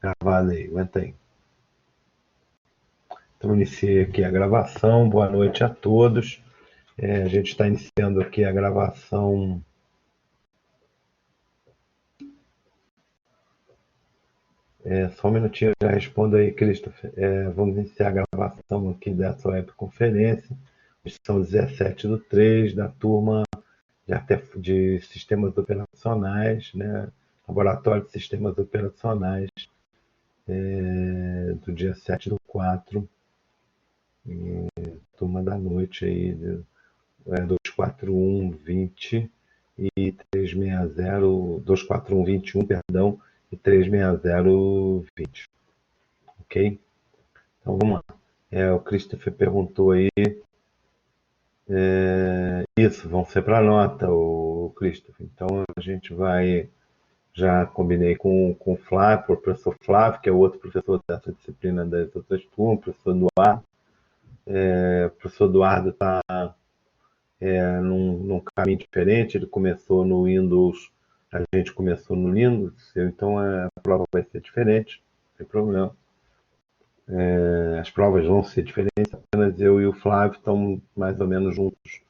Gravado aí, aguenta aí. Então, iniciei aqui a gravação. Boa noite a todos. A gente está iniciando aqui a gravação. Só um minutinho, já respondo aí, Christopher. Vamos iniciar a gravação aqui dessa webconferência. São 17/3 da turma de sistemas operacionais, né? Laboratório de Sistemas Operacionais, do dia 7/4, turma da noite aí, 24120 e 360, 24121, perdão, e 36020. Ok? Então vamos lá. O Christopher perguntou aí. Isso, vão ser para nota, o Christopher. Então a gente vai. Já combinei com o Flávio, o professor Flávio, que é o outro professor dessa disciplina das outras turmas, o professor Eduardo. O professor Eduardo está num caminho diferente. Ele começou no Windows, a gente começou no Linux, então a prova vai ser diferente, não tem problema. As provas vão ser diferentes, apenas eu e o Flávio estamos mais ou menos juntos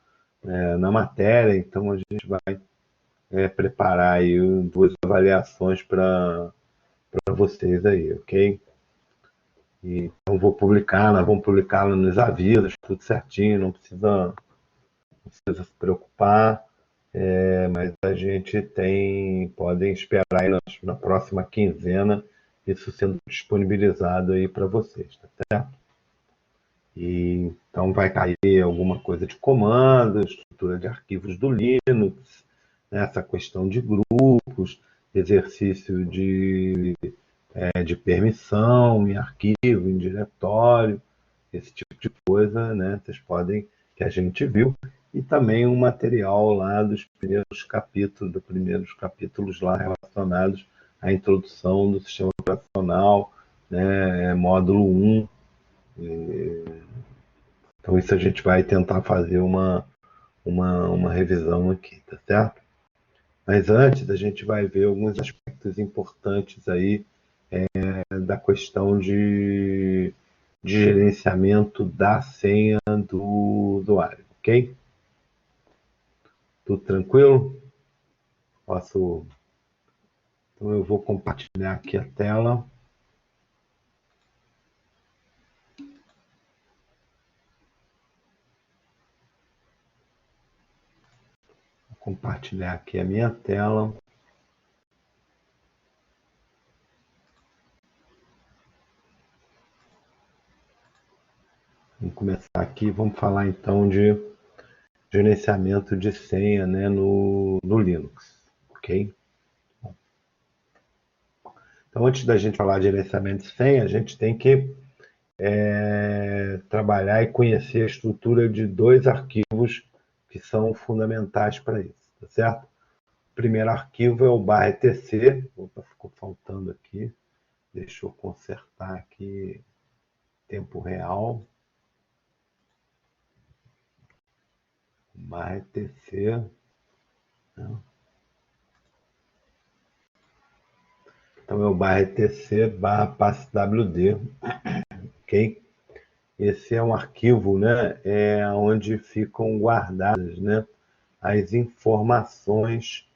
na matéria, então a gente vai preparar aí duas avaliações para vocês aí, ok? Então vou publicar, nós vamos publicar nos avisos, tudo certinho, não precisa se preocupar. Mas a gente podem esperar aí na próxima quinzena isso sendo disponibilizado aí para vocês, tá certo? Então vai cair alguma coisa de comando, estrutura de arquivos do Linux, né, essa questão de grupos, exercício de permissão em arquivo, em diretório, esse tipo de coisa, né? Vocês podem, que a gente viu, e também um material lá dos primeiros capítulos lá relacionados à introdução do sistema operacional, né? Módulo 1. Então isso a gente vai tentar fazer uma revisão aqui, tá certo? Mas antes a gente vai ver alguns aspectos importantes aí da questão de gerenciamento da senha do usuário, ok? Tudo tranquilo? Posso. Então eu vou compartilhar aqui a tela. Vou compartilhar aqui a minha tela. Vamos começar aqui, vamos falar então de gerenciamento de senha, né, no Linux, ok? Então, antes da gente falar de gerenciamento de senha, a gente tem que trabalhar e conhecer a estrutura de dois arquivos que são fundamentais para isso, tá certo? O primeiro arquivo é o /etc. Opa, ficou faltando aqui. Deixa eu consertar aqui em tempo real. /etc. Então é o /etc/passwd, ok? Esse é um arquivo, né, onde ficam guardadas, né, as informações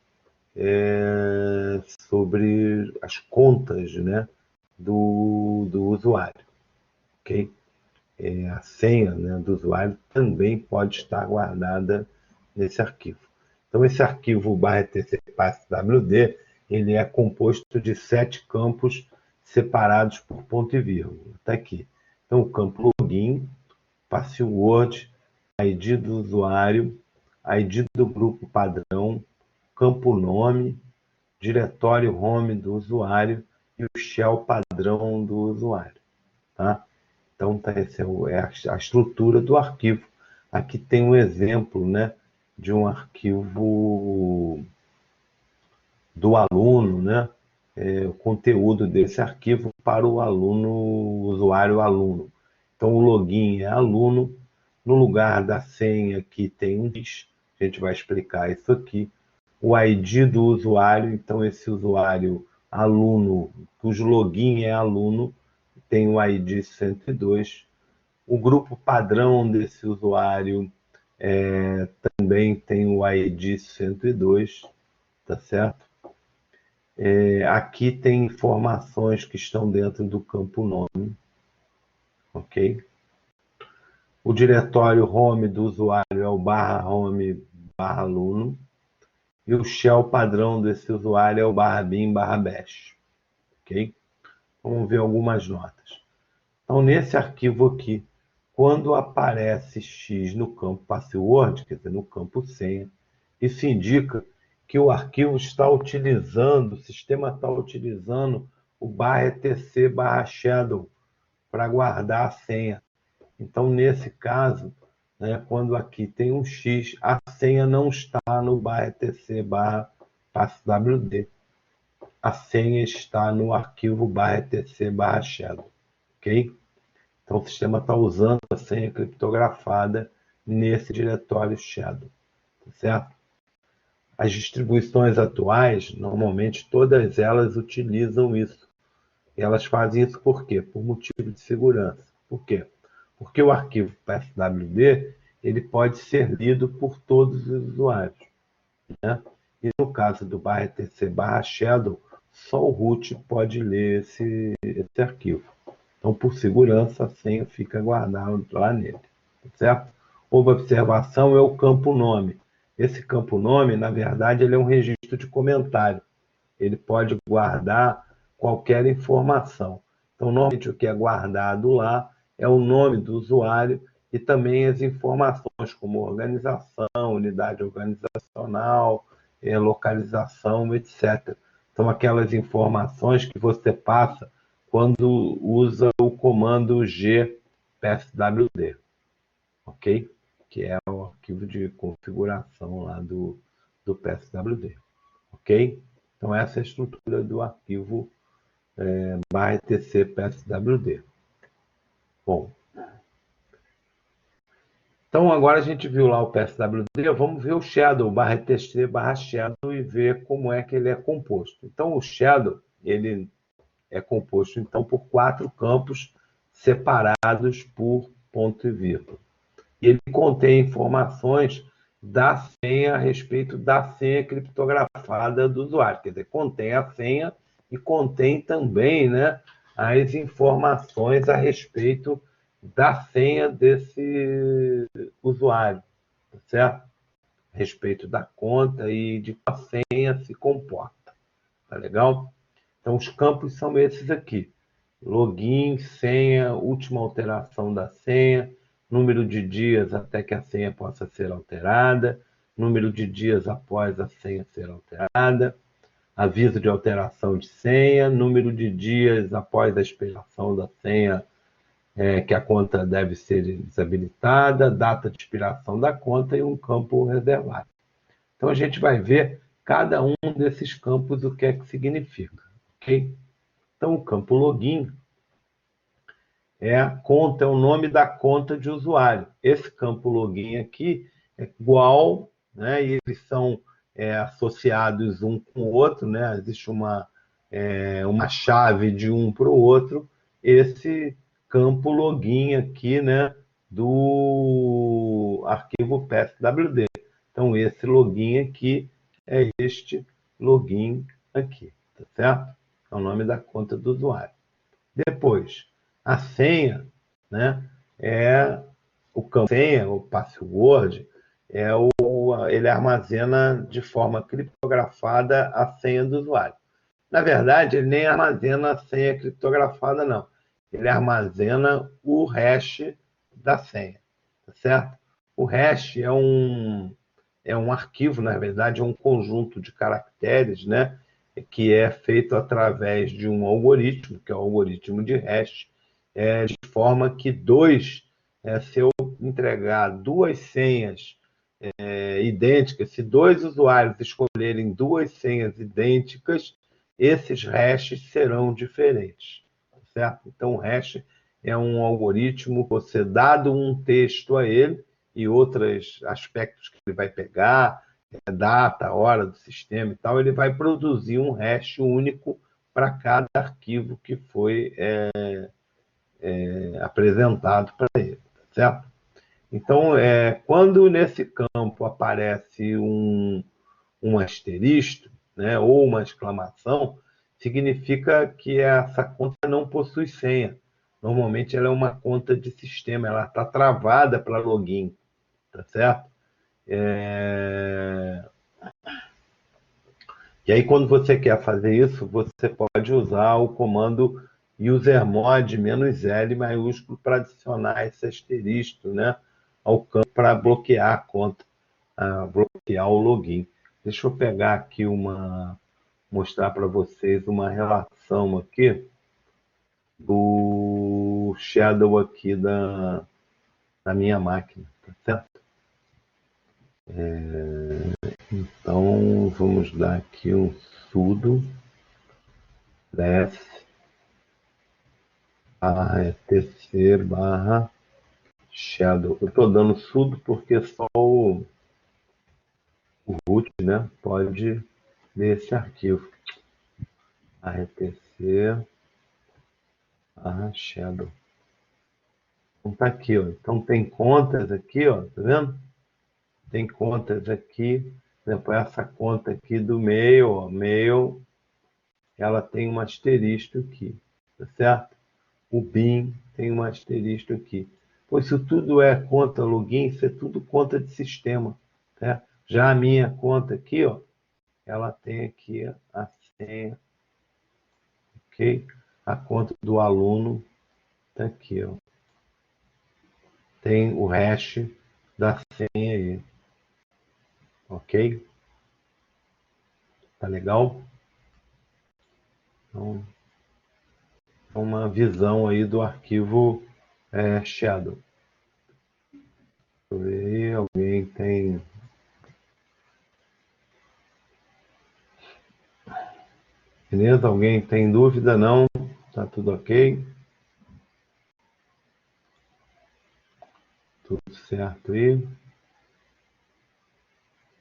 sobre as contas, né, do usuário, ok? A senha, né, do usuário também pode estar guardada nesse arquivo. Então esse arquivo /etc/passwd ele é composto de 7 campos separados por ponto e vírgula. Está aqui. Então o campo login, password, ID do usuário, ID do grupo padrão, campo nome, diretório home do usuário e o shell padrão do usuário, tá? Então, essa é a estrutura do arquivo. Aqui tem um exemplo, né, de um arquivo do aluno, né, o conteúdo desse arquivo para o aluno, usuário aluno. Então, o login é aluno, no lugar da senha aqui tem um diz, a gente vai explicar isso aqui. O ID do usuário, então esse usuário aluno, cujo login é aluno, tem o ID 102. O grupo padrão desse usuário também tem o ID 102, tá certo? Aqui tem informações que estão dentro do campo nome, ok? O diretório home do usuário é o /home /aluno, e o shell padrão desse usuário é o /bin/bash, ok? Vamos ver algumas notas. Então, nesse arquivo aqui, quando aparece X no campo password, quer dizer, no campo senha, isso indica que o arquivo está utilizando, o sistema está utilizando o /etc/shadow para guardar a senha. Então, nesse caso, né, quando aqui tem um X, a senha não está no /etc/passwd. A senha está no arquivo /etc/shadow, ok? Então, o sistema está usando a senha criptografada nesse diretório shadow, tá certo? As distribuições atuais, normalmente, todas elas utilizam isso. E elas fazem isso por quê? Por motivo de segurança. Por quê? Porque o arquivo PSWD ele pode ser lido por todos os usuários, né? E no caso do /etc/shadow, só o root pode ler esse arquivo. Então, por segurança, a senha fica guardada lá nele, certo? Outra observação é o campo nome. Esse campo nome, na verdade, ele é um registro de comentário. Ele pode guardar qualquer informação. Então, normalmente, o que é guardado lá é o nome do usuário e também as informações, como organização, unidade organizacional, localização, etc. São aquelas informações que você passa quando usa o comando gpswd, ok? Que é o arquivo de configuração lá do PSWD, ok? Então, essa é a estrutura do arquivo /etc PSWD. Bom, então agora a gente viu lá o PSWD, vamos ver o Shadow, /etc/shadow, e ver como é que ele é composto. Então, o Shadow, ele é composto então por 4 campos separados por ponto e vírgula. E ele contém informações da senha a respeito da senha criptografada do usuário. Quer dizer, contém a senha e contém também, né, as informações a respeito da senha desse usuário, tá certo? A respeito da conta e de como a senha se comporta. Tá legal? Então, os campos são esses aqui: login, senha, última alteração da senha, número de dias até que a senha possa ser alterada, número de dias após a senha ser alterada, aviso de alteração de senha, número de dias após a expiração da senha que a conta deve ser desabilitada, data de expiração da conta e um campo reservado. Então, a gente vai ver cada um desses campos o que é que significa, ok? Então, o campo login é a conta, é o nome da conta de usuário. Esse campo login aqui é igual, né? E eles são associados um com o outro, né? Existe uma chave de um para o outro. Esse campo login aqui, né? Do arquivo PSWD. Então, esse login aqui é este login aqui, tá certo? É o nome da conta do usuário. Depois, a senha, né, é o campo senha, o password, ele armazena de forma criptografada a senha do usuário. Na verdade, ele nem armazena a senha criptografada, não. Ele armazena o hash da senha, tá certo? O hash é um arquivo, na verdade, é um conjunto de caracteres, né, que é feito através de um algoritmo, que é o algoritmo de hash, de forma que se eu entregar duas senhas idênticas, se dois usuários escolherem duas senhas idênticas, esses hashes serão diferentes, certo? Então, o hash é um algoritmo, você dado um texto a ele e outros aspectos que ele vai pegar, data, hora do sistema e tal, ele vai produzir um hash único para cada arquivo que foi apresentado para ele, tá certo? Então, quando nesse campo aparece um asterisco, né, ou uma exclamação, significa que essa conta não possui senha. Normalmente ela é uma conta de sistema, ela está travada para login, tá certo? E aí, quando você quer fazer isso, você pode usar o comando usermod -L maiúsculo para adicionar esse asterisco, né, ao campo para bloquear a conta, bloquear o login. Deixa eu pegar aqui mostrar para vocês uma relação aqui do Shadow aqui da minha máquina, tá certo? Então, vamos dar aqui um sudo def etc/shadow. Eu estou dando sudo porque só o root, né, pode ler esse arquivo. etc/shadow. Então tá aqui, ó. Então tem contas aqui, ó, tá vendo? Tem contas aqui, por exemplo, essa conta aqui do mail, ó, mail, ela tem um asterisco aqui, tá certo? O bin tem um asterisco aqui. Pois isso tudo é conta login, isso é tudo conta de sistema, tá? Já a minha conta aqui, ó, ela tem aqui a senha, ok? A conta do aluno tá aqui, ó. Tem o hash da senha aí, ok? Tá legal? Então, uma visão aí do arquivo Shadow. Deixa eu ver aí, alguém tem... Beleza? Alguém tem dúvida? Não? Tá tudo ok? Tudo certo aí?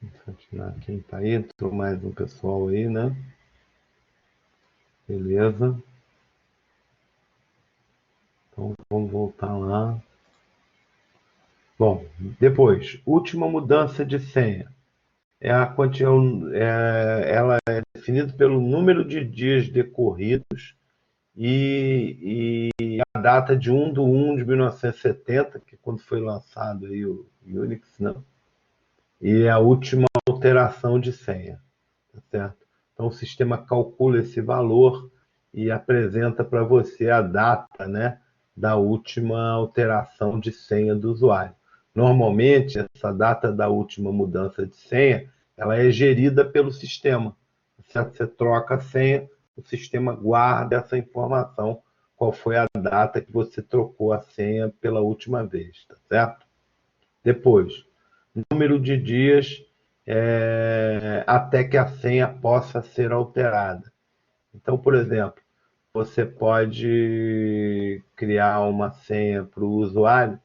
Vamos continuar quem tá aí. Entrou mais um pessoal aí, né? Beleza. Então, vamos voltar lá. Bom, depois, última mudança de senha. Ela é definida pelo número de dias decorridos e a data de 1/1 de 1970, que é quando foi lançado aí o Unix, né? E a última alteração de senha, tá certo? Então o sistema calcula esse valor e apresenta para você a data, né, da última alteração de senha do usuário. Normalmente, essa data da última mudança de senha, ela é gerida pelo sistema. Certo? Você troca a senha, o sistema guarda essa informação, qual foi a data que você trocou a senha pela última vez, tá certo? Depois, número de dias até que a senha possa ser alterada. Então, por exemplo, você pode criar uma senha para o usuário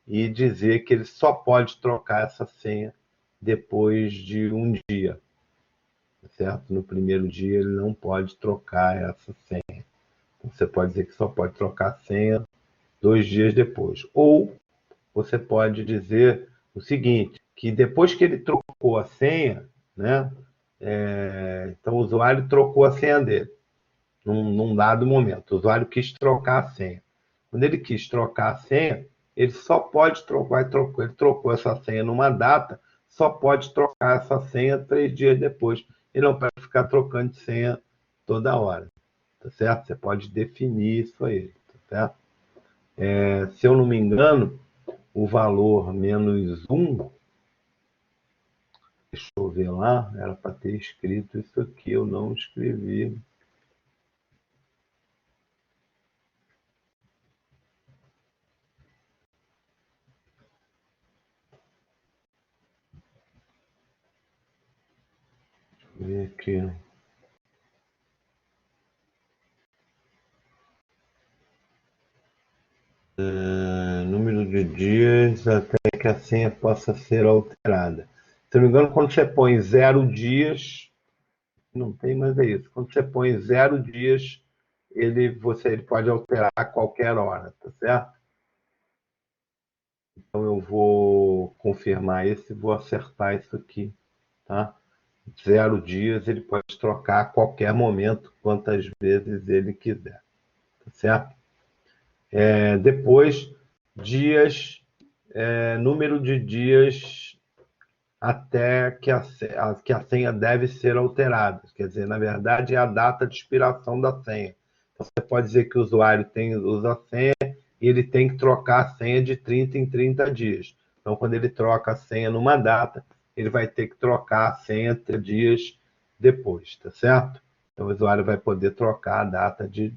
e dizer que ele só pode trocar essa senha depois de um dia, certo? No primeiro dia ele não pode trocar essa senha. Você pode dizer que só pode trocar a senha 2 dias depois. Ou você pode dizer o seguinte, que depois que ele trocou a senha, né? Então o usuário trocou a senha dele num dado momento. O usuário quis trocar a senha. Quando ele quis trocar a senha, ele só pode trocar, ele trocou essa senha numa data, só pode trocar essa senha 3 dias depois. Ele não pode ficar trocando de senha toda hora, tá certo? Você pode definir isso aí, tá certo? Se eu não me engano, o valor -1, deixa eu ver lá, era para ter escrito isso aqui, eu não escrevi. Deixa eu ver aqui. Número de dias até que a senha possa ser alterada. Se não me engano, quando você põe 0 dias, não tem, mas é isso. Quando você põe 0 dias, ele pode alterar a qualquer hora, tá certo? Então eu vou confirmar isso e vou acertar isso aqui, tá? 0 dias ele pode trocar a qualquer momento, quantas vezes ele quiser, tá certo? Depois, dias, número de dias até que a senha deve ser alterada. Quer dizer, na verdade, é a data de expiração da senha. Então, você pode dizer que o usuário usa a senha e ele tem que trocar a senha de 30 em 30 dias. Então, quando ele troca a senha numa data, ele vai ter que trocar a senha 30 dias depois, tá certo? Então, o usuário vai poder trocar a data de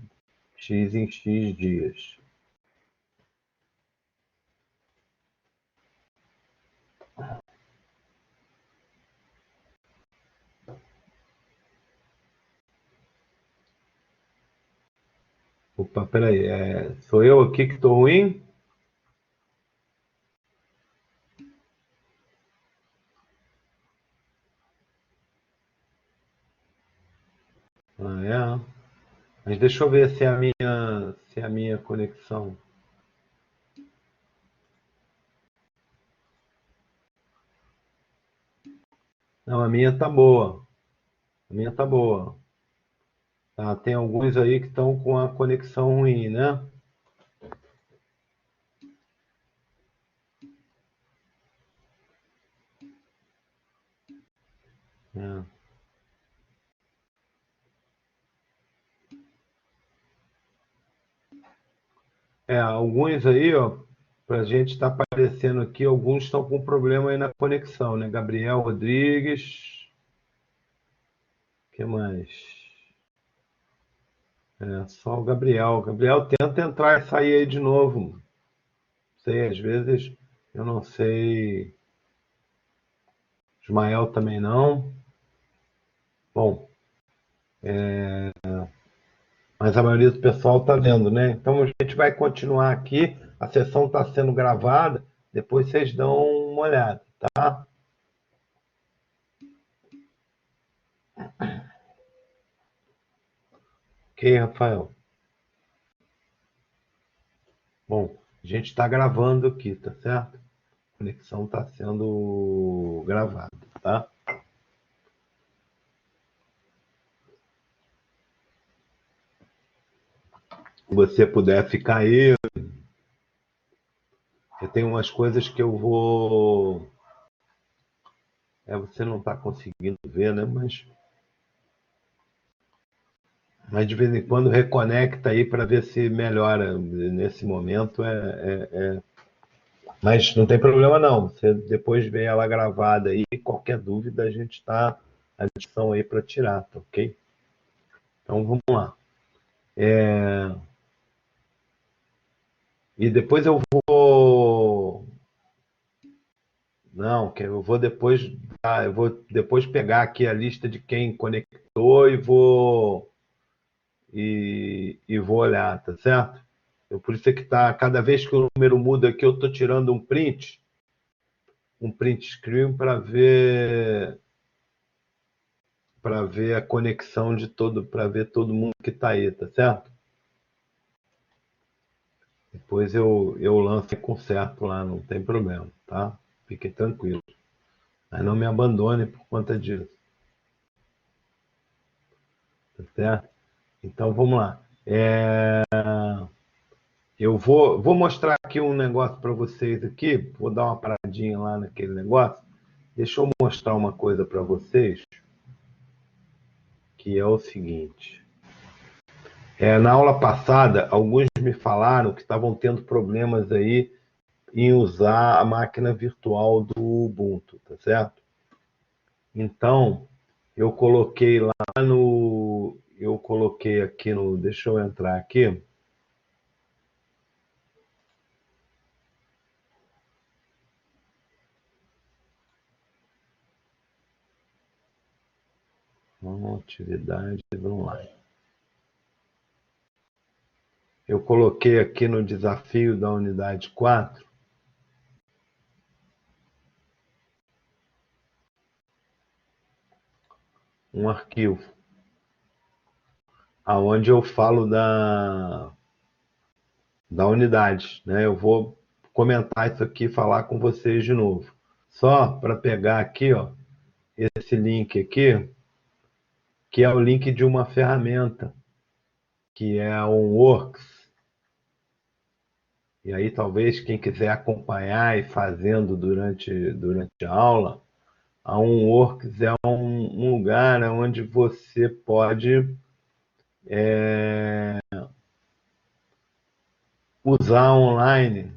X em X dias. Opa, peraí, sou eu aqui que estou ruim? Ah, é. Mas deixa eu ver se é a minha conexão. Não, a minha tá boa. A minha tá boa. Tá, tem alguns aí que estão com a conexão ruim, né? É. Alguns aí, ó, pra gente tá aparecendo aqui, alguns estão com problema aí na conexão, né? Gabriel Rodrigues, que mais? Só o Gabriel. Gabriel, tenta entrar e sair aí de novo. Sei, às vezes eu não sei. Ismael também não. Bom, mas a maioria do pessoal está vendo, né? Então a gente vai continuar aqui. A sessão está sendo gravada. Depois vocês dão uma olhada, tá? Ok, Rafael. Bom, a gente está gravando aqui, tá certo? A conexão está sendo gravada, tá? Se você puder ficar aí, eu tenho umas coisas que eu vou. Você não está conseguindo ver, né? Mas de vez em quando reconecta aí para ver se melhora. Nesse momento Mas não tem problema não. Você depois vê ela gravada aí. Qualquer dúvida a gente está à disposição aí para tirar, tá ok? Então vamos lá. E depois eu vou. Não, que eu vou depois. Eu vou depois pegar aqui a lista de quem conectou e vou olhar, tá certo? Por isso é que tá. Cada vez que o número muda aqui, eu estou tirando um print screen para ver a conexão de todo, para ver todo mundo que está aí, tá certo? Depois eu lanço e conserto lá, não tem problema, tá? Fiquem tranquilos. Mas não me abandone por conta disso, tá certo? Então vamos lá. Eu vou mostrar aqui um negócio para vocês aqui. Vou dar uma paradinha lá naquele negócio. Deixa eu mostrar uma coisa para vocês, que é o seguinte. Na aula passada, alguns me falaram que estavam tendo problemas aí em usar a máquina virtual do Ubuntu, tá certo? Então, eu coloquei aqui deixa eu entrar aqui. Atividade, vamos lá. Eu coloquei aqui no desafio da unidade 4 um arquivo aonde eu falo da unidade, né? Eu vou comentar isso aqui e falar com vocês de novo. Só para pegar aqui, ó, esse link aqui, que é o link de uma ferramenta, que é a OnWorks. E aí talvez quem quiser acompanhar e fazendo durante a aula, a OnWorks é um lugar onde você pode usar online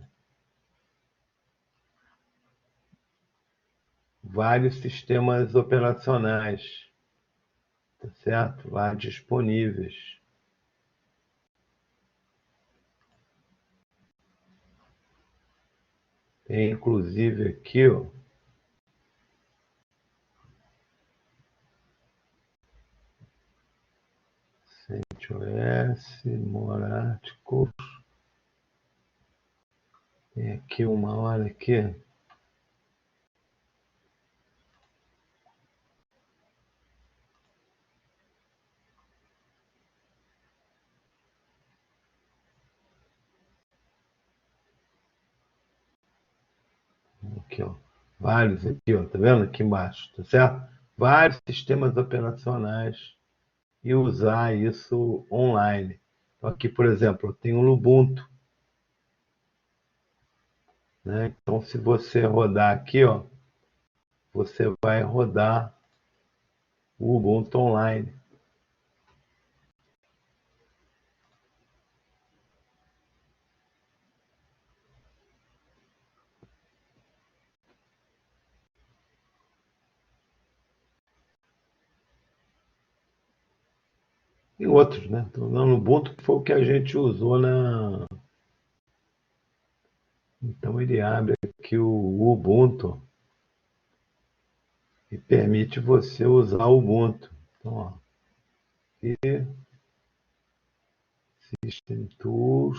vários sistemas operacionais, tá certo? Lá disponíveis. Tem inclusive aqui, ó, CentOS, Morático. Tem aqui uma hora aqui. Aqui, ó. Vários aqui, ó. Tá vendo? Aqui embaixo, tá certo? Vários sistemas operacionais e usar isso online. Então, aqui, por exemplo, eu tenho o Ubuntu, né? Então, se você rodar aqui, ó, você vai rodar o Ubuntu online. E outros, né? Estou usando o Ubuntu, que foi o que a gente usou na. Então, ele abre aqui o Ubuntu e permite você usar o Ubuntu. Então, ó, e System Tools,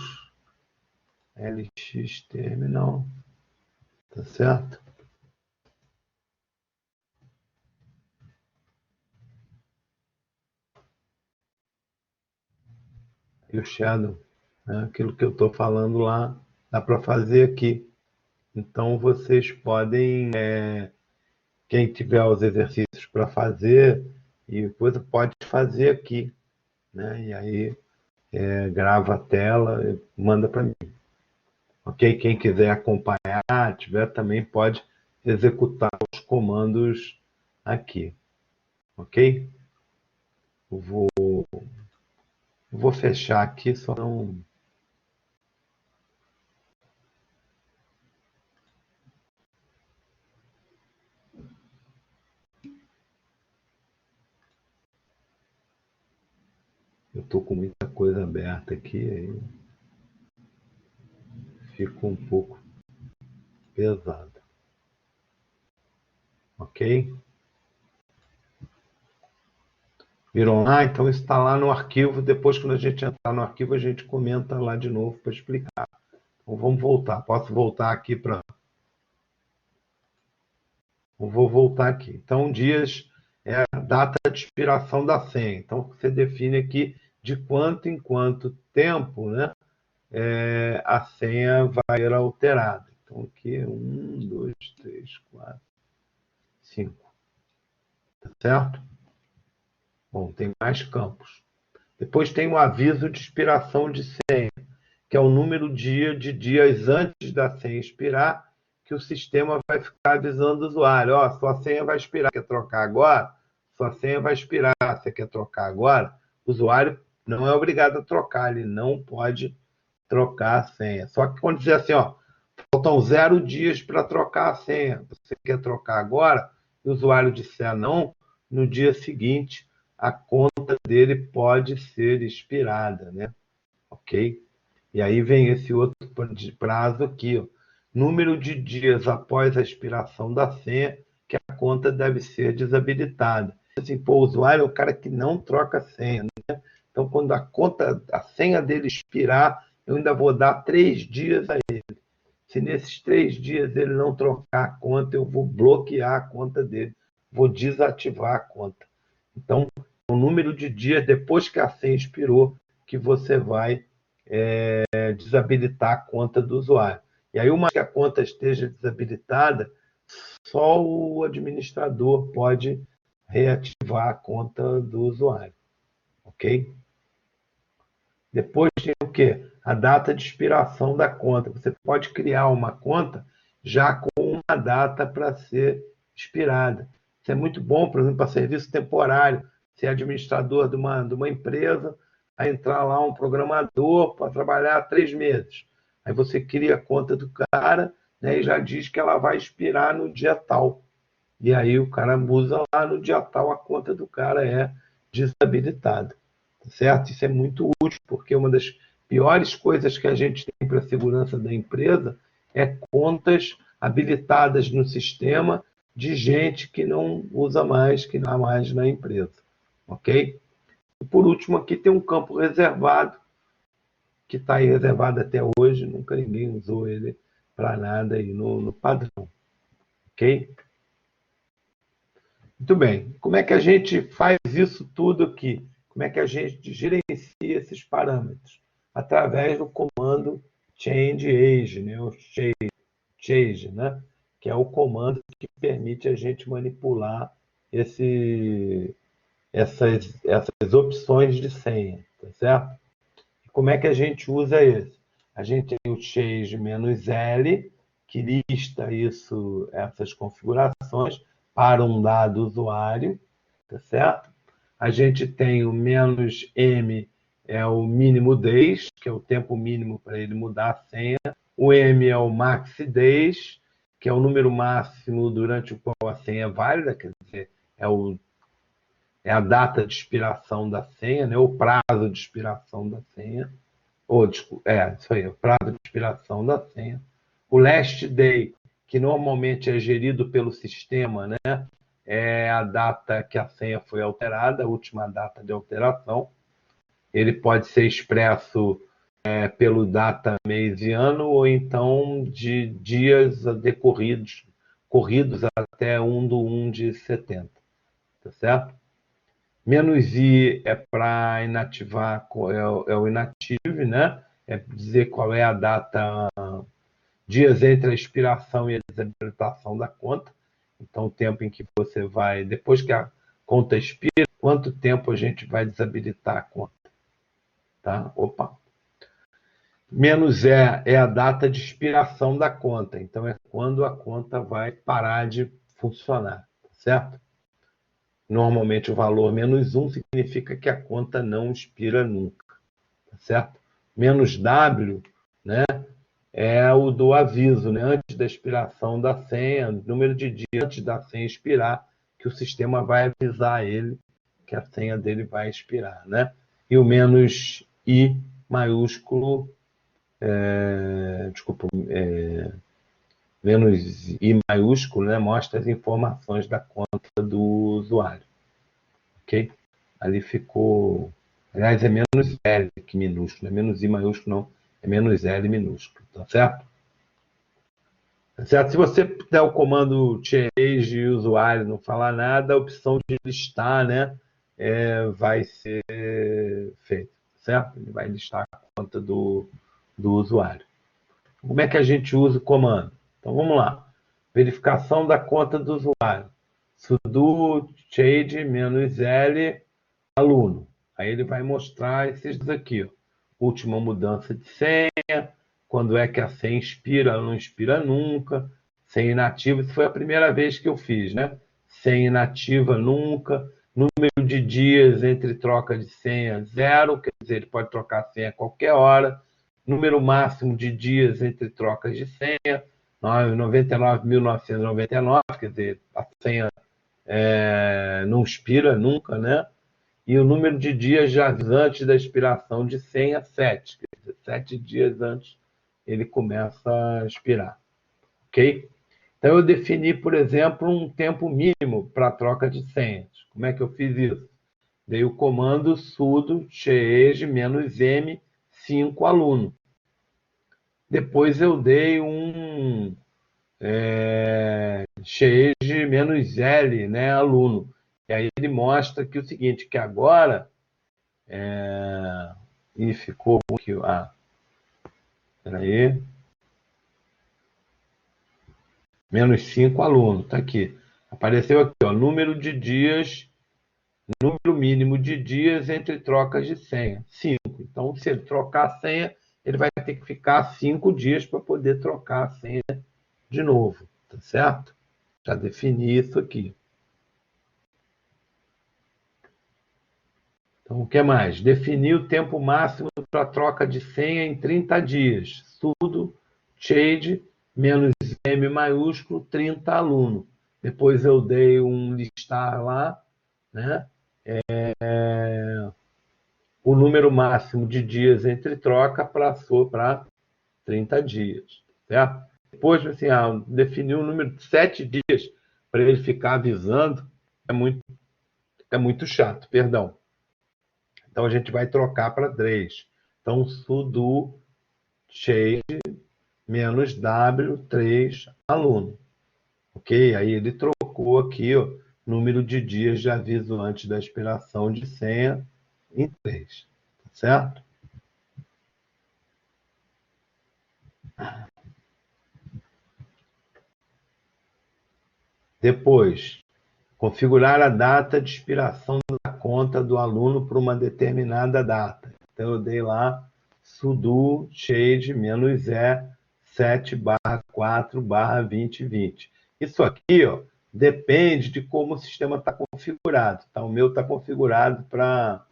LX Terminal, tá certo? E o Shadow, né? Aquilo que eu estou falando lá, dá para fazer aqui. Então, vocês podem, quem tiver os exercícios para fazer, e coisa pode fazer aqui, né? E aí grava a tela e manda para mim. Ok? Quem quiser acompanhar, tiver também pode executar os comandos aqui. Ok? Eu vou fechar aqui, só não. Eu estou com muita coisa aberta aqui, aí fica um pouco pesado. Ok? Viram lá? Então isso está lá no arquivo. Depois, quando a gente entrar no arquivo, a gente comenta lá de novo para explicar. Então vamos voltar. Posso voltar aqui para. Eu vou voltar aqui. Então, dias é a data de expiração da senha. Então, você define aqui de quanto em quanto tempo, né, a senha vai ser alterada. Então, aqui, 1, 2, 3, 4, 5. Tá certo? Bom, tem mais campos. Depois tem o aviso de expiração de senha, que é o número de dias antes da senha expirar, que o sistema vai ficar avisando o usuário: ó, sua senha vai expirar, quer trocar agora? Sua senha vai expirar, você quer trocar agora? O usuário não é obrigado a trocar, ele não pode trocar a senha. Só que quando dizer assim, ó, faltam 0 dias para trocar a senha, você quer trocar agora? E o usuário disser não, no dia seguinte a conta dele pode ser expirada, né? Ok? E aí vem esse outro prazo aqui, ó. Número de dias após a expiração da senha que a conta deve ser desabilitada. Assim, pô, o usuário é o cara que não troca a senha, né? Então, quando a senha dele expirar, eu ainda vou dar 3 dias a ele. Se nesses 3 dias ele não trocar a conta, eu vou bloquear a conta dele, vou desativar a conta. Então, o número de dias depois que a senha expirou que você vai desabilitar a conta do usuário. E aí, uma vez que a conta esteja desabilitada, só o administrador pode reativar a conta do usuário, ok? Depois tem o quê? A data de expiração da conta. Você pode criar uma conta já com uma data para ser expirada. Isso é muito bom, por exemplo, para serviço temporário. Você é administrador de uma empresa, aí entrar lá um programador para trabalhar 3 meses. Aí você cria a conta do cara, né, e já diz que ela vai expirar no dia tal. E aí o cara usa lá no dia tal, a conta do cara é desabilitada. Certo? Isso é muito útil, porque uma das piores coisas que a gente tem para a segurança da empresa é contas habilitadas no sistema de gente que não usa mais, que não há mais na empresa. Ok? E por último, aqui tem um campo reservado, que está aí reservado até hoje, nunca ninguém usou ele para nada aí no padrão. Ok? Muito bem. Como é que a gente faz isso tudo aqui? Como é que a gente gerencia esses parâmetros? Através do comando change age, né? O change, né? Que é o comando que permite a gente manipular essas opções de senha, tá certo? E como é que a gente usa esse? A gente tem o change-L, que lista essas configurações para um dado usuário, tá certo? A gente tem o "-m", é o mínimo days, que é o tempo mínimo para ele mudar a senha. O "m" é o max days, que é o número máximo durante o qual a senha é válida, quer dizer, é a data de expiração da senha, né? O prazo de expiração da senha. Isso aí, o prazo de expiração da senha. O last day, que normalmente é gerido pelo sistema, né? É a data que a senha foi alterada, a última data de alteração. Ele pode ser expresso pelo data, mês e ano, ou então de dias corridos até 1/1 de 70, tá certo? -i é para inativar, é o inative, né? É dizer qual é a data, dias entre a expiração e a desabilitação da conta. Então, o tempo em que você vai, depois que a conta expira, quanto tempo a gente vai desabilitar a conta, tá? Opa. -e é a data de expiração da conta. Então, é quando a conta vai parar de funcionar, certo? Normalmente, o valor -1 significa que a conta não expira nunca, certo? -w, né, é o do aviso, né, antes da expiração da senha, número de dias antes da senha expirar, que o sistema vai avisar ele que a senha dele vai expirar, né? E o "-i" maiúsculo, desculpa, "-i" maiúsculo, né, mostra as informações da conta do usuário, ok? Ali ficou, aliás, é "-l" que minúsculo, não é "-i" maiúsculo, não, é "-l" minúsculo, tá certo? Tá certo? Se você der o comando change e o usuário não falar nada, a opção de listar, né, vai ser feita, certo? Ele vai listar a conta do usuário. Como é que a gente usa o comando? Então vamos lá. Verificação da conta do usuário. Sudo change -l aluno. Aí ele vai mostrar esses aqui, ó. Última mudança de senha, quando é que a senha expira, ela não expira nunca. Senha inativa, isso foi a primeira vez que eu fiz, né? Senha inativa nunca. Número de dias entre troca de senha, 0, quer dizer, ele pode trocar a senha a qualquer hora. Número máximo de dias entre trocas de senha, 99.999, quer dizer, a senha não expira nunca, né? E o número de dias já antes da expiração de senha, 7. Quer dizer, 7 dias antes ele começa a expirar. Ok? Então, eu defini, por exemplo, um tempo mínimo para a troca de senhas. Como é que eu fiz isso? Dei o comando sudo change -m 5 aluno. Depois eu dei um change -l, né, aluno. E aí ele mostra que o seguinte, que agora e ficou aqui, peraí, menos 5 alunos, tá aqui. Apareceu aqui, ó, número de dias, número mínimo de dias entre trocas de senha, 5. Então, se ele trocar a senha, ele vai ter que ficar 5 dias para poder trocar a senha de novo, tá certo? Já defini isso aqui. Então, o que mais? Definir o tempo máximo para troca de senha em 30 dias. Sudo change menos M maiúsculo 30 aluno. Depois eu dei um listar lá, né? O número máximo de dias entre troca passou para 30 dias, certo? Depois, assim, definir um número de 7 dias para ele ficar avisando é muito chato, perdão. Então a gente vai trocar para 3. Então, sudo change menos W3 aluno. Ok? Aí ele trocou aqui o número de dias de aviso antes da expiração de senha em 3. Tá certo? Depois, configurar a data de expiração da conta do aluno para uma determinada data. Então eu dei lá sudo change -e 7/4/2020. Isso aqui, ó, depende de como o sistema está configurado. Tá? O meu está configurado para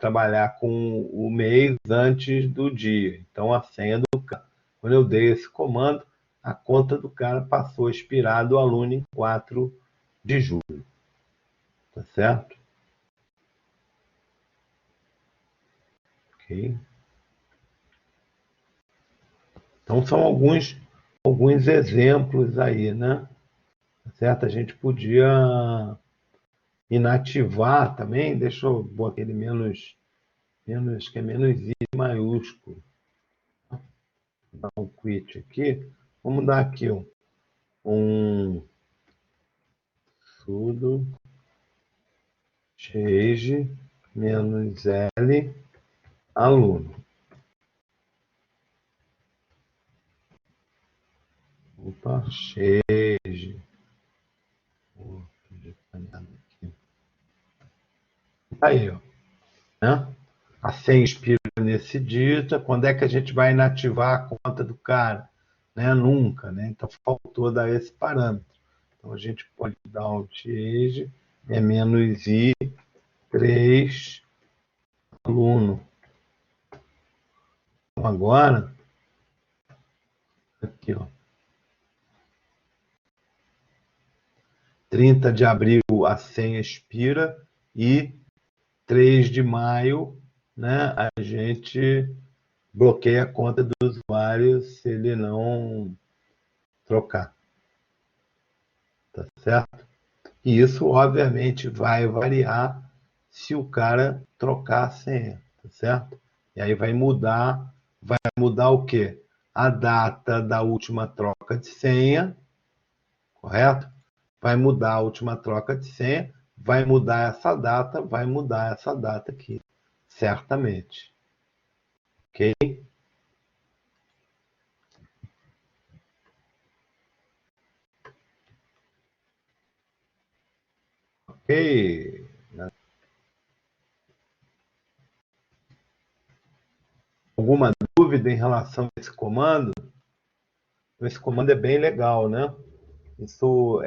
trabalhar com o mês antes do dia. Então a senha do cara. Quando eu dei esse comando, a conta do cara passou a expirar do aluno em 4 de julho. Tá certo? Ok. Então são alguns exemplos aí, né? Tá certo? A gente podia inativar também, deixa eu botar aquele menos que é menos I maiúsculo. Dar um quit aqui. Vamos dar aqui um sudo change -L aluno. Opa, change. Aí, ó. Né? A senha expira nesse dia. Quando é que a gente vai inativar a conta do cara? Né? Nunca, né? Então faltou dar esse parâmetro. Então a gente pode dar um change menos I 3 aluno. Então agora, aqui, ó, 30 de abril a senha expira e 3 de maio, né, a gente bloqueia a conta do usuário se ele não trocar. Tá certo? E isso, obviamente, vai variar se o cara trocar a senha, tá certo? E aí vai mudar o quê? A data da última troca de senha, correto? Vai mudar a última troca de senha, vai mudar essa data aqui, certamente. Ok? Ok. Alguma dúvida em relação a esse comando? Esse comando é bem legal, né? Isso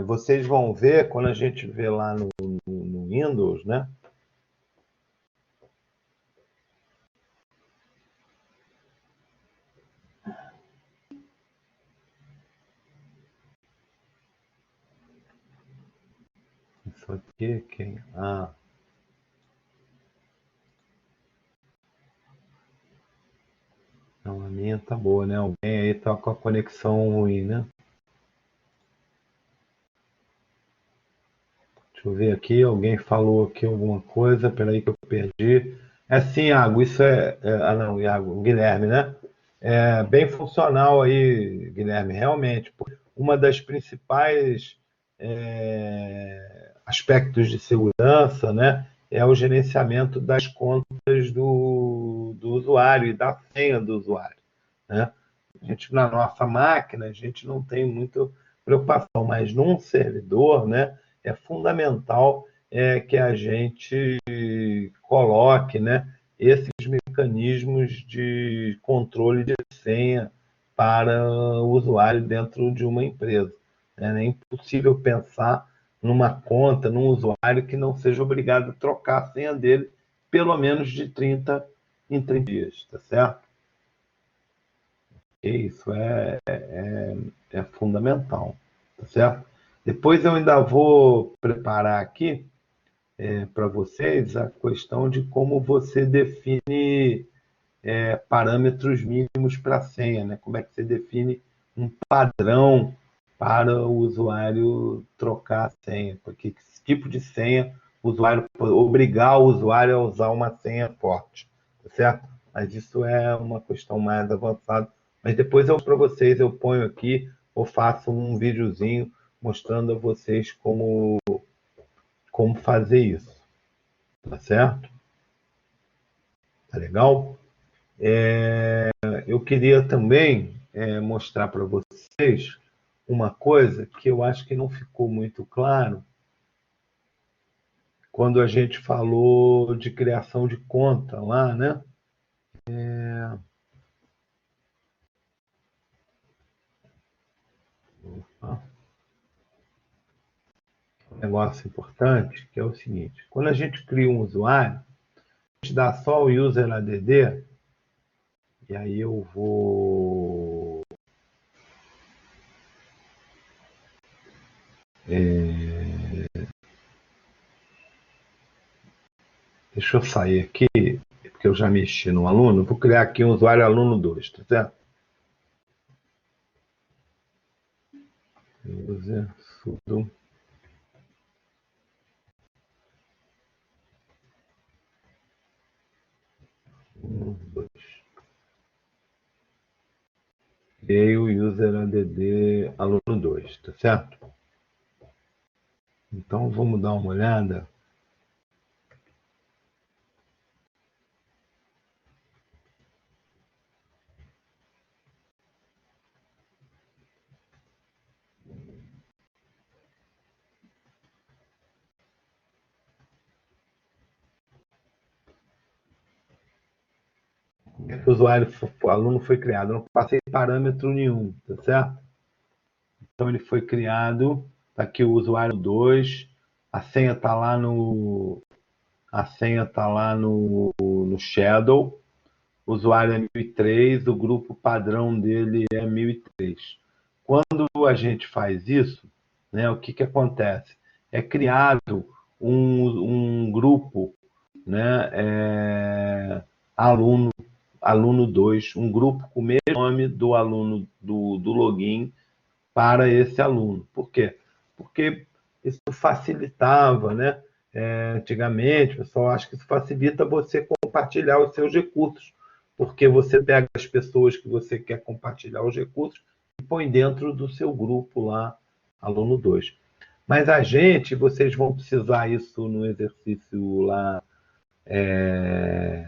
vocês vão ver quando a gente vê lá no Windows, né? Isso aqui, quem? Não, a minha tá boa, né? Alguém aí tá com a conexão ruim, né? Deixa eu ver aqui, alguém falou aqui alguma coisa, peraí que eu perdi. É sim, Iago, isso não, Iago, Guilherme, né? É bem funcional aí, Guilherme, realmente. Uma das principais aspectos de segurança, né, é o gerenciamento das contas do usuário e da senha do usuário, né? A gente, na nossa máquina, a gente não tem muita preocupação, mas num servidor, né, é fundamental que a gente coloque, né, esses mecanismos de controle de senha para o usuário dentro de uma empresa. É impossível pensar numa conta, num usuário que não seja obrigado a trocar a senha dele pelo menos de 30 em 30 dias, tá certo? E isso é fundamental, tá certo? Depois eu ainda vou preparar aqui para vocês a questão de como você define parâmetros mínimos para a senha, né? Como é que você define um padrão para o usuário trocar a senha, porque que tipo de senha o usuário obrigar o usuário a usar uma senha forte, tá certo? Mas isso é uma questão mais avançada. Mas depois eu para vocês eu ponho aqui ou faço um videozinho mostrando a vocês como fazer isso, tá certo? Tá legal? Eu queria também mostrar para vocês uma coisa que eu acho que não ficou muito claro quando a gente falou de criação de conta lá, né? Um negócio importante que é o seguinte: quando a gente cria um usuário, a gente dá só o user add, e aí eu vou deixa eu sair aqui, porque eu já mexi no aluno, vou criar aqui um usuário aluno 2, tá certo? User sudo aluno 2. Criei o user add aluno 2, tá certo? Então vamos dar uma olhada. O usuário, o aluno foi criado, não passei parâmetro nenhum, tá certo? Então ele foi criado, tá aqui o usuário 2, a senha está lá no Shadow, o usuário é 1003, o grupo padrão dele é 1003. Quando a gente faz isso, né, o que acontece? É criado um grupo, né, aluno 2, um grupo com o mesmo nome do aluno do login para esse aluno. Por quê? Porque isso facilitava, né? Antigamente, o pessoal acha que isso facilita você compartilhar os seus recursos, porque você pega as pessoas que você quer compartilhar os recursos e põe dentro do seu grupo lá, aluno 2. Mas a gente, vocês vão precisar isso no exercício lá.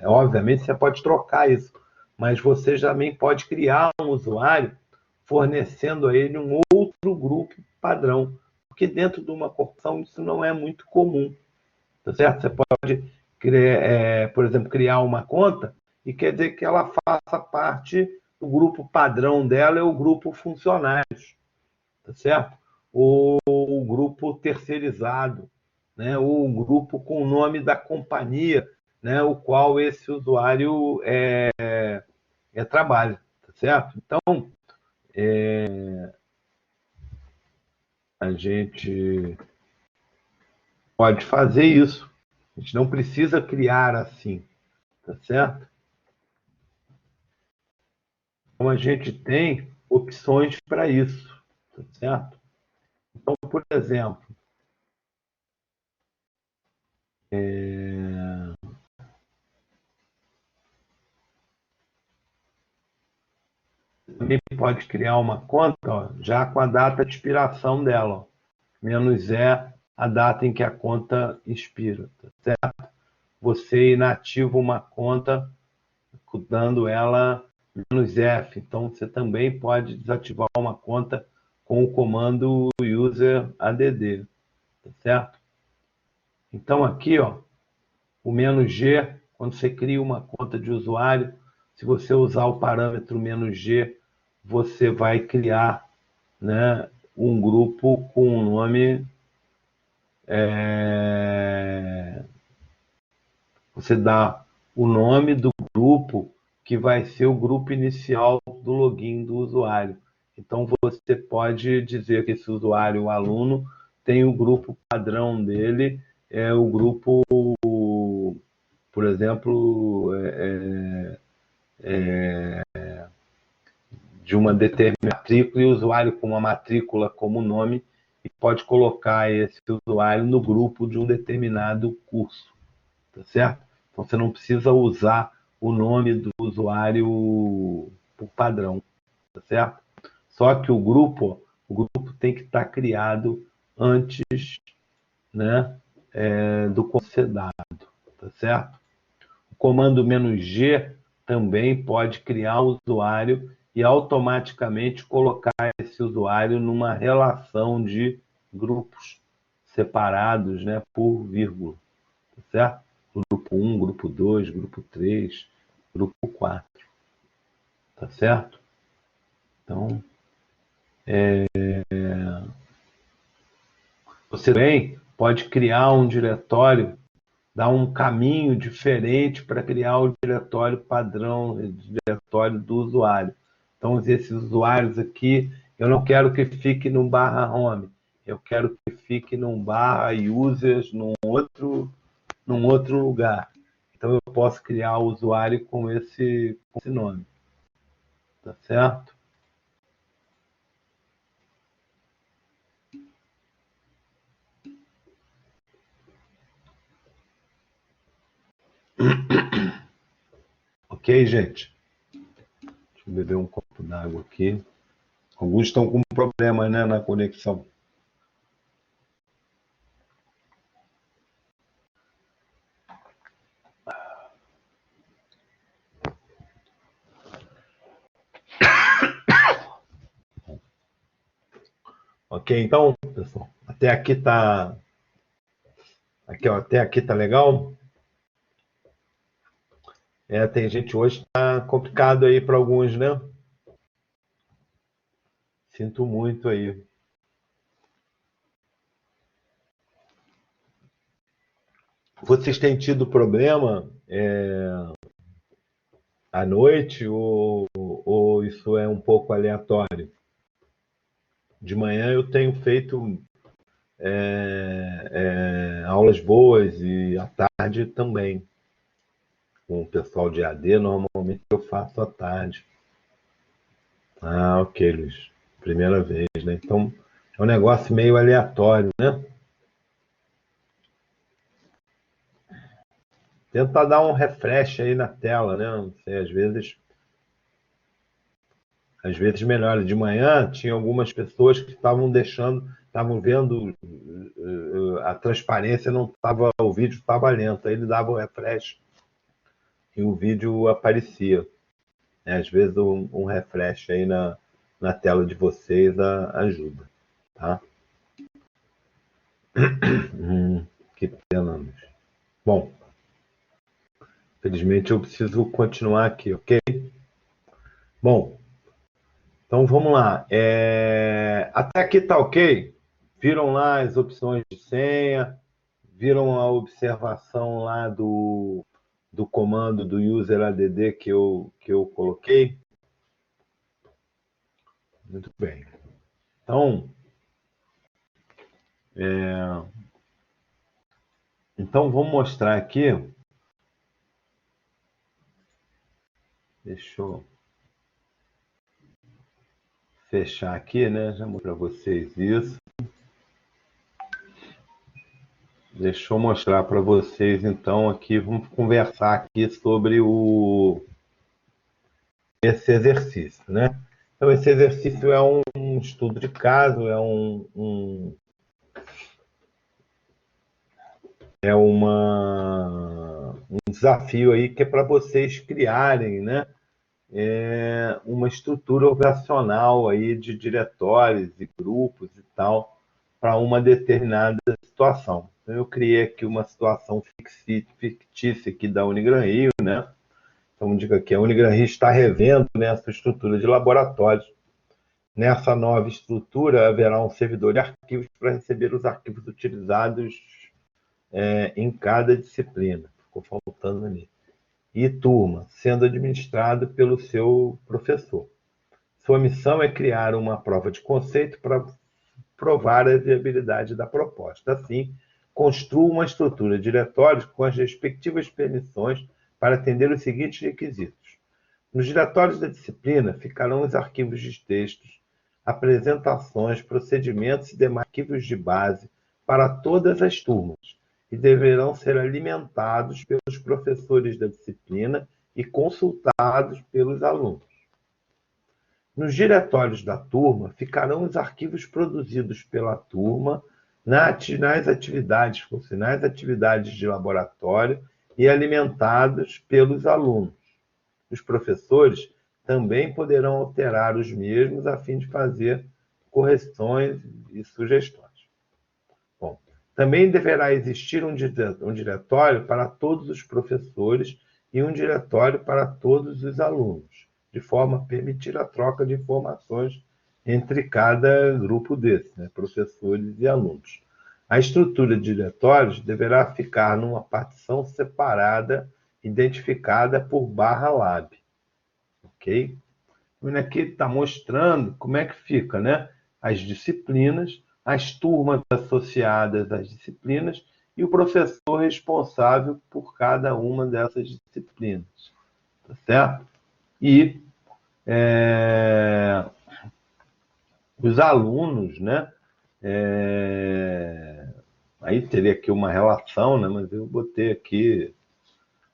Obviamente, você pode trocar isso, mas você também pode criar um usuário fornecendo a ele um outro grupo padrão, porque dentro de uma corporação isso não é muito comum, tá certo? Você pode, por exemplo, criar uma conta e quer dizer que ela faça parte do grupo padrão dela, é o grupo funcionários, tá certo? Ou o grupo terceirizado, né? Ou um grupo com o nome da companhia, né? O qual esse usuário trabalha, tá certo? Então, a gente pode fazer isso. A gente não precisa criar assim, tá certo? Então a gente tem opções para isso, tá certo? Então, por exemplo, também pode criar uma conta ó, já com a data de expiração dela, ó, -E a data em que a conta expira, tá certo? Você inativa uma conta dando ela "-f". Então, você também pode desativar uma conta com o comando user add, tá certo? Então, aqui, ó, o "-g", quando você cria uma conta de usuário, se você usar o parâmetro "-g", você vai criar, né, um grupo com o nome... Você dá o nome do grupo que vai ser o grupo inicial do login do usuário. Então, você pode dizer que esse usuário, o aluno, tem o grupo padrão dele, é o grupo, por exemplo, de uma determinada matrícula, e o usuário com uma matrícula como nome, e pode colocar esse usuário no grupo de um determinado curso, tá certo? Então, você não precisa usar o nome do usuário por padrão, tá certo? Só que o grupo tem que estar criado antes, né, do ser dado, tá certo? O comando "-g" também pode criar o usuário e automaticamente colocar esse usuário numa relação de grupos separados, né, por vírgula, tá certo? Grupo 1, grupo 2, grupo 3, grupo 4, tá certo? Então, você também pode criar um diretório, dar um caminho diferente para criar o diretório padrão, o diretório do usuário. Então, esses usuários aqui, eu não quero que fique no /home, eu quero que fique num /users, num outro lugar. Então, eu posso criar o usuário com esse nome, tá certo? Ok, gente? Deixa eu beber um copo d'água aqui. Alguns estão com problema, né, na conexão. Ok, então, pessoal, até aqui tá, ó, até aqui tá legal. Tem gente hoje tá complicado aí para alguns, né? Sinto muito aí. Vocês têm tido problema à noite ou isso é um pouco aleatório? De manhã eu tenho feito aulas boas e à tarde também. Com o pessoal de AD, normalmente eu faço à tarde. Ah, ok, Luiz. Primeira vez, né? Então é um negócio meio aleatório, né? Tenta dar um refresh aí na tela, né? Não sei, às vezes melhora. De manhã tinha algumas pessoas que estavam vendo a transparência, não estava, o vídeo estava lento. Aí ele dava o refresh e o vídeo aparecia. Às vezes um refresh aí na tela de vocês ajuda, tá? Que pena. Bom, felizmente eu preciso continuar aqui, ok? Bom, então vamos lá. Até aqui tá ok? Viram lá as opções de senha? Viram a observação lá do comando do user add que eu coloquei? Muito bem. Então vamos mostrar aqui. Deixa eu fechar aqui, né? Já mostrei para vocês isso. Deixa eu mostrar para vocês, então, aqui, vamos conversar aqui sobre esse exercício, né? Então, esse exercício é um estudo de caso, é é um desafio aí que é para vocês criarem, né, uma estrutura operacional aí de diretórios e grupos e tal para uma determinada situação. Então, eu criei aqui uma situação fictícia aqui da Unigran Rio, né? Então, diga que a Unigran Rio está revendo, né, a sua estrutura de laboratórios. Nessa nova estrutura, haverá um servidor de arquivos para receber os arquivos utilizados em cada disciplina. Ficou faltando ali. E turma, sendo administrado pelo seu professor. Sua missão é criar uma prova de conceito para provar a viabilidade da proposta. Assim, construa uma estrutura de diretórios com as respectivas permissões para atender os seguintes requisitos. Nos diretórios da disciplina ficarão os arquivos de textos, apresentações, procedimentos e demais arquivos de base para todas as turmas e deverão ser alimentados pelos professores da disciplina e consultados pelos alunos. Nos diretórios da turma ficarão os arquivos produzidos pela turma nas atividades funcionais, atividades de laboratório e alimentados pelos alunos. Os professores também poderão alterar os mesmos a fim de fazer correções e sugestões. Bom, também deverá existir um diretório para todos os professores e um diretório para todos os alunos, de forma a permitir a troca de informações entre cada grupo desses, né, professores e alunos. A estrutura de diretórios deverá ficar numa partição separada, identificada por /lab. Ok? Aqui está mostrando como é que fica, né? As disciplinas, as turmas associadas às disciplinas e o professor responsável por cada uma dessas disciplinas. Tá certo? E os alunos, né? Aí teria aqui uma relação, né? Mas eu botei aqui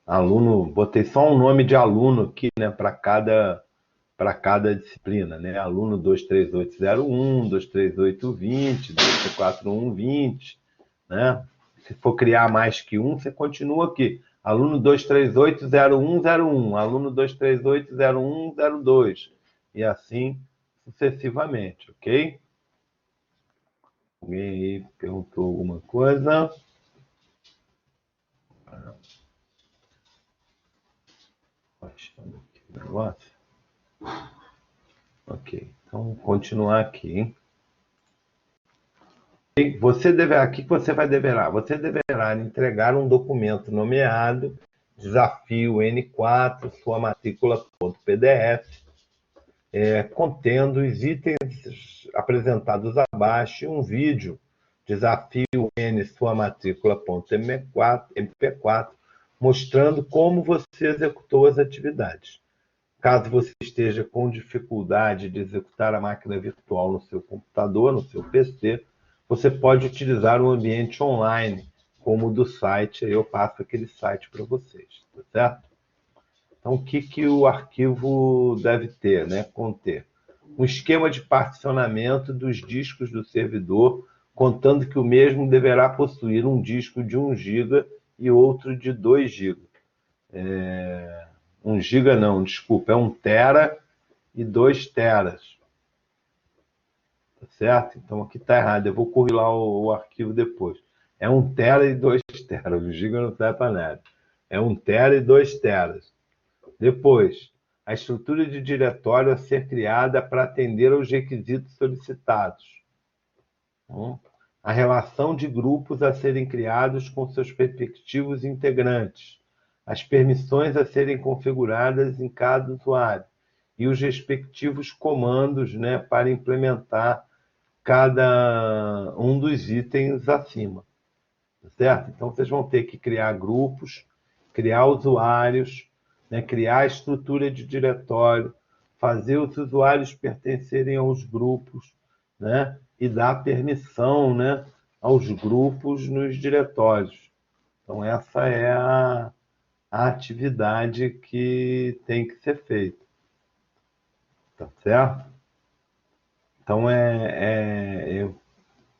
aluno, botei só um nome de aluno aqui, né? Para cada disciplina, né? Aluno 23801, 23820, 24120, né? Se for criar mais que um, você continua aqui. Aluno 2380101, aluno 2380102, e assim sucessivamente, ok? Alguém aí perguntou alguma coisa? Baixando aqui o negócio. Ok, então continuar aqui. Você deverá, o que você vai deverá? Você deverá entregar um documento nomeado Desafio N4, sua matrícula.pdf, contendo os itens apresentados abaixo e um vídeo Desafio N, sua matrícula.mp4, mostrando como você executou as atividades. Caso você esteja com dificuldade de executar a máquina virtual no seu computador, no seu PC, você pode utilizar um ambiente online, como o do site. Aí eu passo aquele site para vocês, tá certo? Então, o que o arquivo deve ter, né? Conter um esquema de particionamento dos discos do servidor, contando que o mesmo deverá possuir um disco de 1 GB e outro de 2 GB. 1 GB não, desculpa, é 1 tera e 2 teras. Tá certo? Então aqui está errado, eu vou correr lá o arquivo depois. É 1 tera e 2 teras, o giga não serve para nada. É 1 tera e 2 teras. Depois, a estrutura de diretório a ser criada para atender aos requisitos solicitados. A relação de grupos a serem criados com seus respectivos integrantes. As permissões a serem configuradas em cada usuário. E os respectivos comandos, né, para implementar cada um dos itens acima. Certo? Então, vocês vão ter que criar grupos, criar usuários, né, criar a estrutura de diretório, fazer os usuários pertencerem aos grupos, né, e dar permissão, né, aos grupos nos diretórios. Então, essa é a atividade que tem que ser feita. Tá certo? Então, eu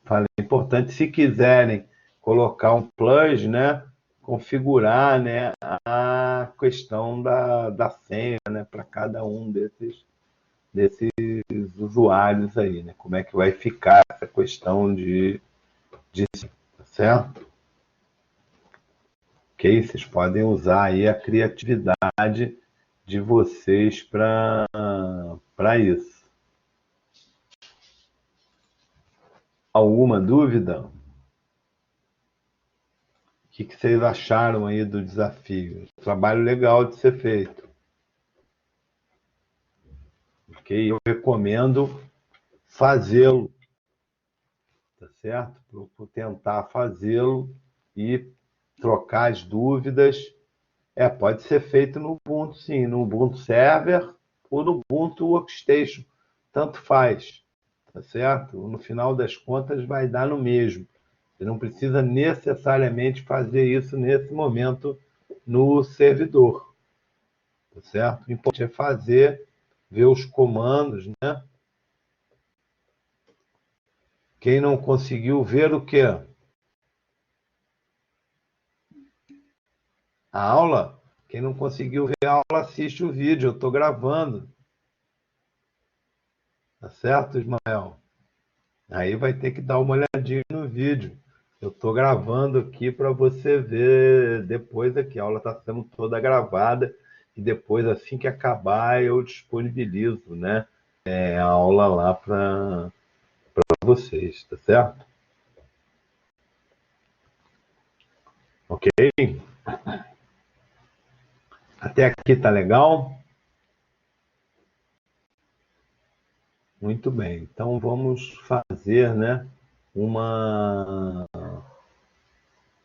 falei, é importante, se quiserem colocar um plus, né? Configurar, né, a questão da senha, né, para cada um desses usuários aí, né? Como é que vai ficar essa questão de senha, tá certo? Ok? Vocês podem usar aí a criatividade de vocês para isso. Alguma dúvida? O que vocês acharam aí do desafio? Trabalho legal de ser feito. Ok? Eu recomendo fazê-lo, tá certo? Por tentar fazê-lo e trocar as dúvidas. Pode ser feito no Ubuntu, sim, no Ubuntu Server ou no Ubuntu Workstation. Tanto faz, tá certo? No final das contas vai dar no mesmo. Você não precisa necessariamente fazer isso nesse momento no servidor, tá certo? O importante é fazer, ver os comandos, né? Quem não conseguiu ver o quê? A aula? Quem não conseguiu ver a aula, assiste o vídeo. Eu estou gravando. Tá certo, Ismael? Aí vai ter que dar uma olhadinha no vídeo. Eu estou gravando aqui para você ver depois aqui. A aula está sendo toda gravada e depois, assim que acabar, eu disponibilizo, né, a aula lá para vocês, tá certo? Ok? Até aqui tá legal? Muito bem. Então vamos fazer, né, uma,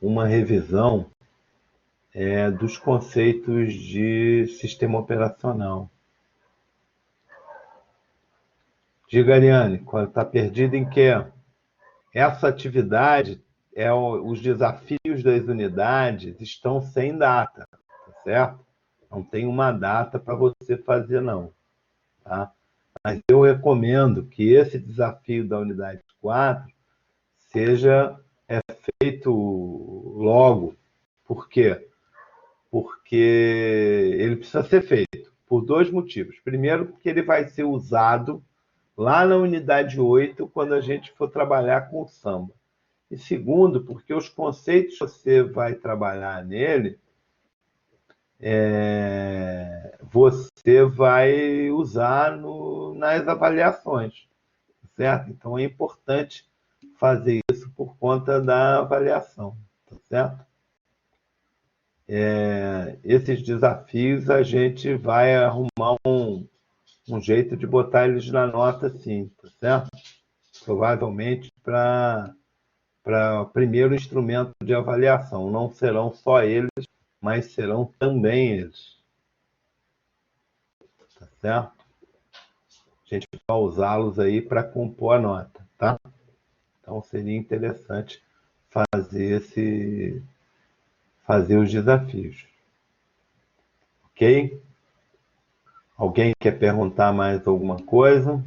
uma revisão dos conceitos de sistema operacional. Diga, Ariane, está perdida em quê? Essa atividade, os desafios das unidades estão sem data, tá certo? Não tem uma data para você fazer, não. Tá? Mas eu recomendo que esse desafio da unidade 4 seja feito logo. Por quê? Porque ele precisa ser feito por dois motivos. Primeiro, porque ele vai ser usado lá na unidade 8 quando a gente for trabalhar com o samba. E segundo, porque os conceitos que você vai trabalhar nele, você vai usar nas avaliações, certo? Então é importante fazer isso por conta da avaliação, tá certo? Esses desafios a gente vai arrumar um jeito de botar eles na nota, sim, tá certo? Provavelmente para o primeiro instrumento de avaliação. Não serão só eles, mas serão também eles, tá certo? A gente vai usá-los aí para compor a nota, tá? Então seria interessante fazer os desafios, ok? Alguém quer perguntar mais alguma coisa?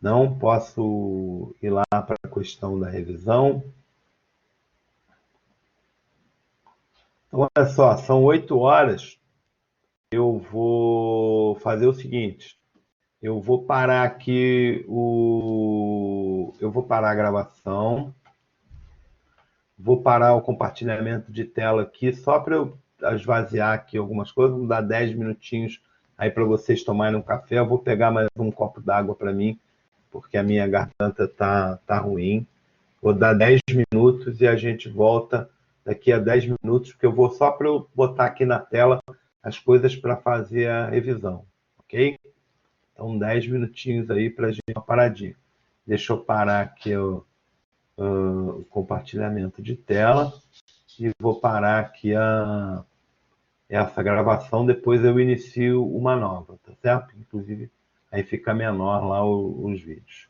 Não posso ir lá para a questão da revisão. Então, olha só, são 8 horas. Eu vou fazer o seguinte. Eu vou parar aqui eu vou parar a gravação. Vou parar o compartilhamento de tela aqui só para eu esvaziar aqui algumas coisas. Vou dar 10 minutinhos aí para vocês tomarem um café. Eu vou pegar mais um copo d'água para mim, porque a minha garganta tá ruim. Vou dar 10 minutos e a gente volta daqui a 10 minutos, porque eu vou só para eu botar aqui na tela as coisas para fazer a revisão, ok? Então, 10 minutinhos aí para a gente uma paradinha. Deixa eu parar aqui o compartilhamento de tela e vou parar aqui essa gravação, depois eu inicio uma nova, tá certo? Inclusive, aí fica menor lá os vídeos.